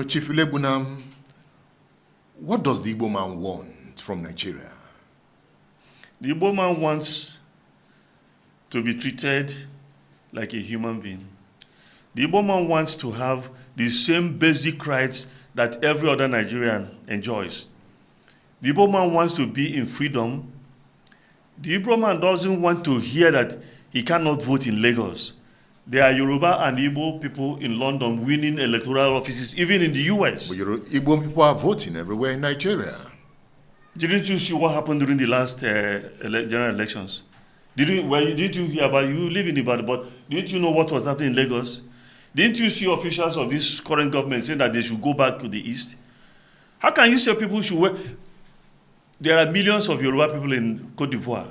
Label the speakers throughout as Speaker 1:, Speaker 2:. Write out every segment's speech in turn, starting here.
Speaker 1: Chief Iloegbunam, what does the Igbo man want from Nigeria?
Speaker 2: The Igbo man wants to be treated like a human being. The Igbo man wants to have the same basic rights that every other Nigerian enjoys. The Igbo man wants to be in freedom. The Igbo man doesn't want to hear that he cannot vote in Lagos. There are Yoruba and Igbo people in London winning electoral offices, even in the US.
Speaker 1: But Igbo people are voting everywhere in Nigeria.
Speaker 2: Didn't you see what happened during the last general elections? Didn't you hear about it? You live in Ibadan, but didn't you know what was happening in Lagos? Didn't you see officials of this current government saying that they should go back to the east? How can you say people should work? There are millions of Yoruba people in Cote d'Ivoire.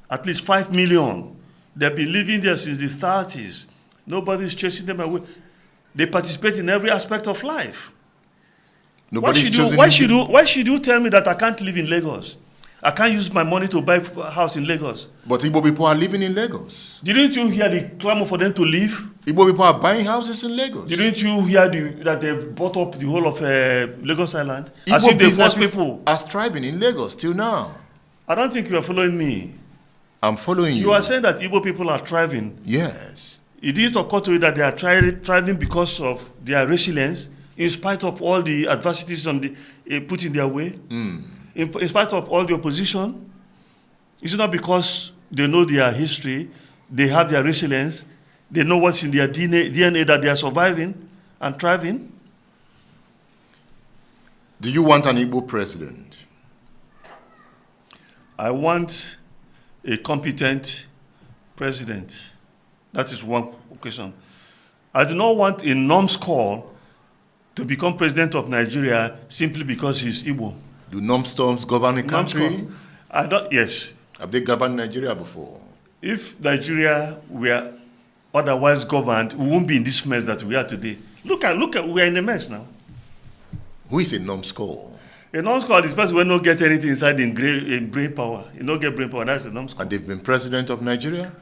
Speaker 2: At least 5 million. They've been living there since the 30s. Nobody's chasing them away. They participate in every aspect of life. Why should you tell me that I can't live in Lagos? I can't use my money to buy a house in Lagos.
Speaker 1: But Igbo people are living in Lagos.
Speaker 2: Didn't you hear the clamor for them to leave?
Speaker 1: Igbo people are buying houses in Lagos.
Speaker 2: Didn't you hear that they bought up the whole of Lagos Island?
Speaker 1: Igbo
Speaker 2: as if they force people
Speaker 1: are thriving in Lagos till now.
Speaker 2: I don't think you are following me.
Speaker 1: I'm following you.
Speaker 2: You are saying that Igbo people are thriving.
Speaker 1: Yes.
Speaker 2: It didn't occur to you that they are thriving because of their resilience, in spite of all the adversities put in their way, in spite of all the opposition. It's not because they know their history, they have their resilience, they know what's in their DNA that they are surviving and thriving.
Speaker 1: Do you want an Igbo president?
Speaker 2: I want a competent president. That is one question. I do not want a numbskull to become president of Nigeria simply because he's Igbo.
Speaker 1: Do numbskulls govern a country?
Speaker 2: Yes.
Speaker 1: Have they governed Nigeria before?
Speaker 2: If Nigeria were otherwise governed, we won't be in this mess that we are today. Look at, we are in a mess now.
Speaker 1: Who is a numbskull?
Speaker 2: A numbskull is the person who don't get anything inside in brain power. You don't get brain power, that's a numbskull.
Speaker 1: And they've been president of Nigeria?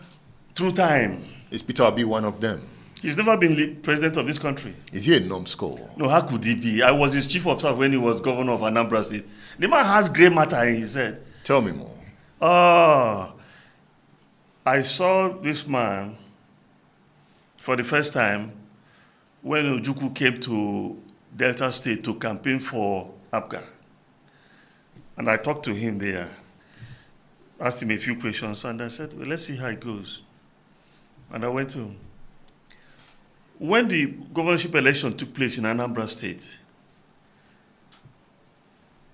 Speaker 2: Through time.
Speaker 1: Is Peter Obi one of them?
Speaker 2: He's never been president of this country.
Speaker 1: Is he a numbskull?
Speaker 2: No, how could he be? I was his chief of staff when he was governor of Anambra State. The man has grey matter in his head.
Speaker 1: Tell me more.
Speaker 2: I saw this man for the first time when Ojukwu came to Delta State to campaign for APGA. And I talked to him there, asked him a few questions, and I said, well, let's see how it goes. And I went to him. When the governorship election took place in Anambra State,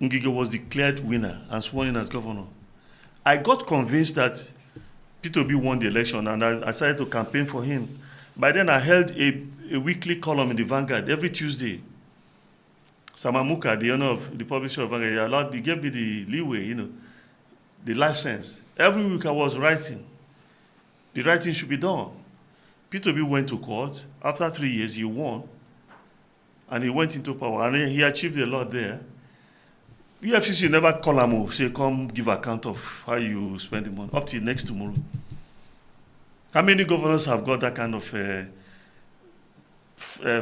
Speaker 2: Ngige was declared winner and sworn in as governor. I got convinced that Peter Obi won the election, and I started to campaign for him. By then, I held a weekly column in the Vanguard every Tuesday. Samamuka, the owner of the publisher of Vanguard, he gave me the leeway, the license. Every week I was writing. The writing should be done. Peter Obi went to court. After 3 years, he won. And he went into power. And he achieved a lot there. UFCC never call him, say, come give account of how you spend the money, up till next tomorrow. How many governors have got that kind of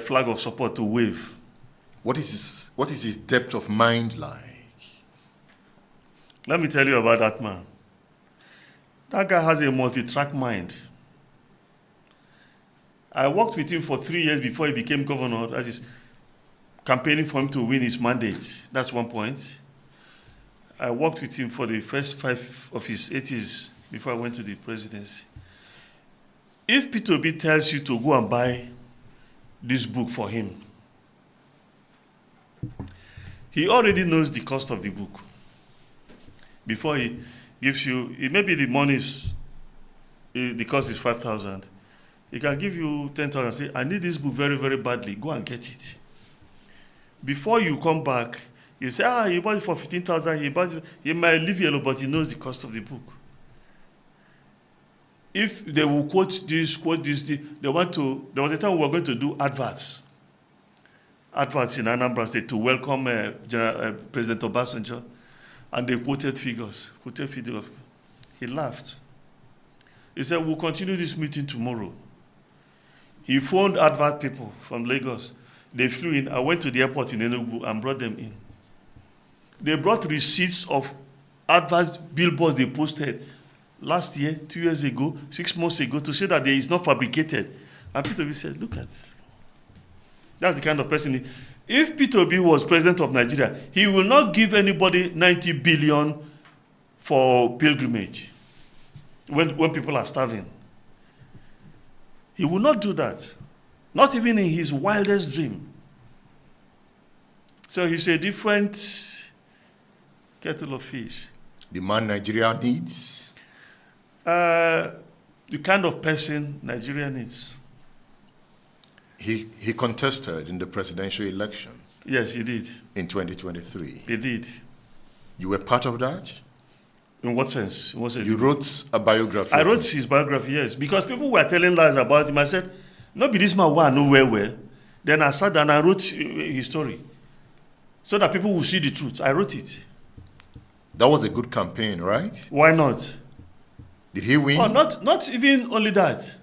Speaker 2: flag of support to wave?
Speaker 1: What is his depth of mind like?
Speaker 2: Let me tell you about that man. That guy has a multi-track mind. I worked with him for 3 years before he became governor. That is, campaigning for him to win his mandate. That's one point. I worked with him for the first 5 of his 80s before I went to the presidency. If Peter Obi tells you to go and buy this book for him, he already knows the cost of the book. Before he gives you, maybe the the cost is 5,000. He can give you 10,000 and say, I need this book very, very badly. Go and get it. Before you come back, you say, he bought it for 15,000. He might leave yellow, but he knows the cost of the book. If they will quote this, there was a time we were going to do adverts in Anambra State to welcome President Obasanjo, and they quoted figures. He laughed. He said, we'll continue this meeting tomorrow. He phoned advert people from Lagos. They flew in. I went to the airport in Enugu and brought them in. They brought receipts of adverts, billboards they posted last year, 2 years ago, 6 months ago, to say that there is not fabricated. And Peter Obi said, look at this. That's the kind of person. If Peter Obi was president of Nigeria, he will not give anybody 90 billion for pilgrimage when people are starving. He will not do that. Not even in his wildest dream. So he's a different kettle of fish.
Speaker 1: The man Nigeria needs?
Speaker 2: The kind of person Nigeria needs.
Speaker 1: He contested in the presidential election.
Speaker 2: Yes, he did.
Speaker 1: In 2023.
Speaker 2: He did.
Speaker 1: You were part of that?
Speaker 2: In what sense?
Speaker 1: You wrote a biography.
Speaker 2: I wrote his biography, yes. Because people were telling lies about him. I said, no be this man who I know well. Then I sat down and I wrote his story. So that people will see the truth. I wrote it.
Speaker 1: That was a good campaign, right?
Speaker 2: Why not?
Speaker 1: Did he win?
Speaker 2: Oh, not even only that.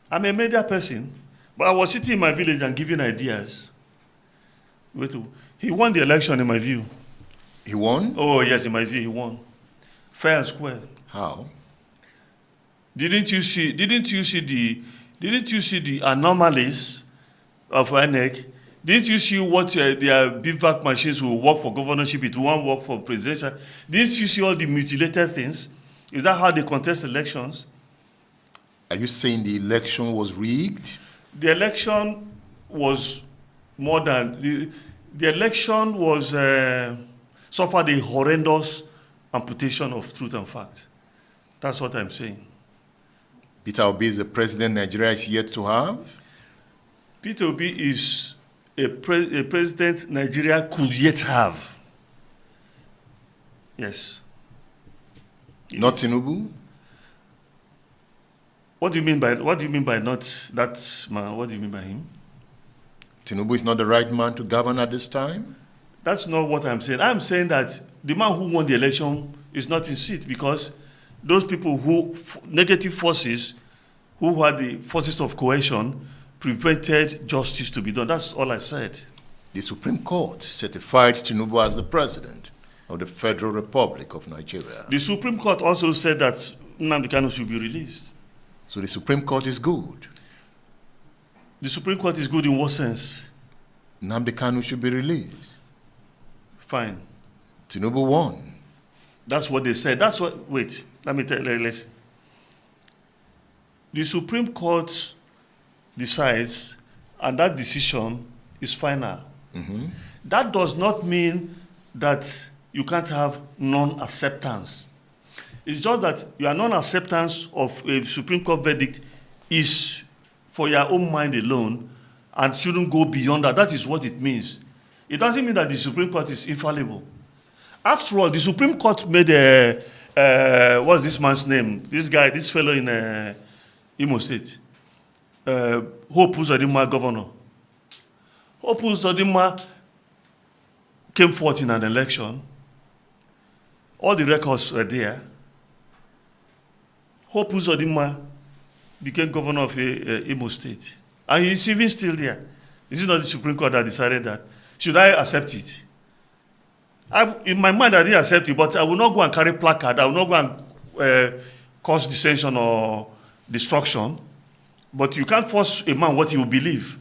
Speaker 2: I'm a media person. But I was sitting in my village and giving ideas. He won the election in my view.
Speaker 1: He won?
Speaker 2: Oh, yes, in my view, he won. Fair and square.
Speaker 1: How?
Speaker 2: Didn't you see the anomalies of INEC? Didn't you see what their bivouac machines will work for governorship, it won't work for presidential? Didn't you see all the mutilated things? Is that how they contest elections?
Speaker 1: Are you saying the election was rigged?
Speaker 2: The election was more than the election was suffered a horrendous amputation of truth and fact. That's what I'm saying.
Speaker 1: Peter Obi is the president Nigeria is yet to have?
Speaker 2: Peter Obi is a president Nigeria could yet have. Yes.
Speaker 1: Not Tinubu?
Speaker 2: What do you mean by not that man? What do you mean by him?
Speaker 1: Tinubu is not the right man to govern at this time?
Speaker 2: That's not what I'm saying. I'm saying that the man who won the election is not in seat because those people who, negative forces, who had the forces of coercion, prevented justice to be done. That's all I said.
Speaker 1: The Supreme Court certified Tinubu as the president of the Federal Republic of Nigeria.
Speaker 2: The Supreme Court also said that Nnamdi Kanu should be released.
Speaker 1: So the Supreme Court is good?
Speaker 2: The Supreme Court is good in what sense?
Speaker 1: Nnamdi Kanu should be released.
Speaker 2: Fine.
Speaker 1: Tinubu won.
Speaker 2: That's what they said. That's what, wait, let me tell you, listen. The Supreme Court decides, and that decision is final.
Speaker 1: Mm-hmm.
Speaker 2: That does not mean that you can't have non-acceptance. It's just that your non-acceptance of a Supreme Court verdict is for your own mind alone and shouldn't go beyond that. That is what it means. It doesn't mean that the Supreme Court is infallible. After all, the Supreme Court made what's this man's name? This fellow in Imo State. Hope Uzodinma governor. Hope Uzodinma came forth in an election. All the records were there. Hope Uzodinma became governor of Imo State. And he's even still there. Is it not the Supreme Court that decided that? Should I accept it? In my mind, I didn't accept it, but I will not go and carry placard. I will not go and cause dissension or destruction. But you can't force a man what he will believe.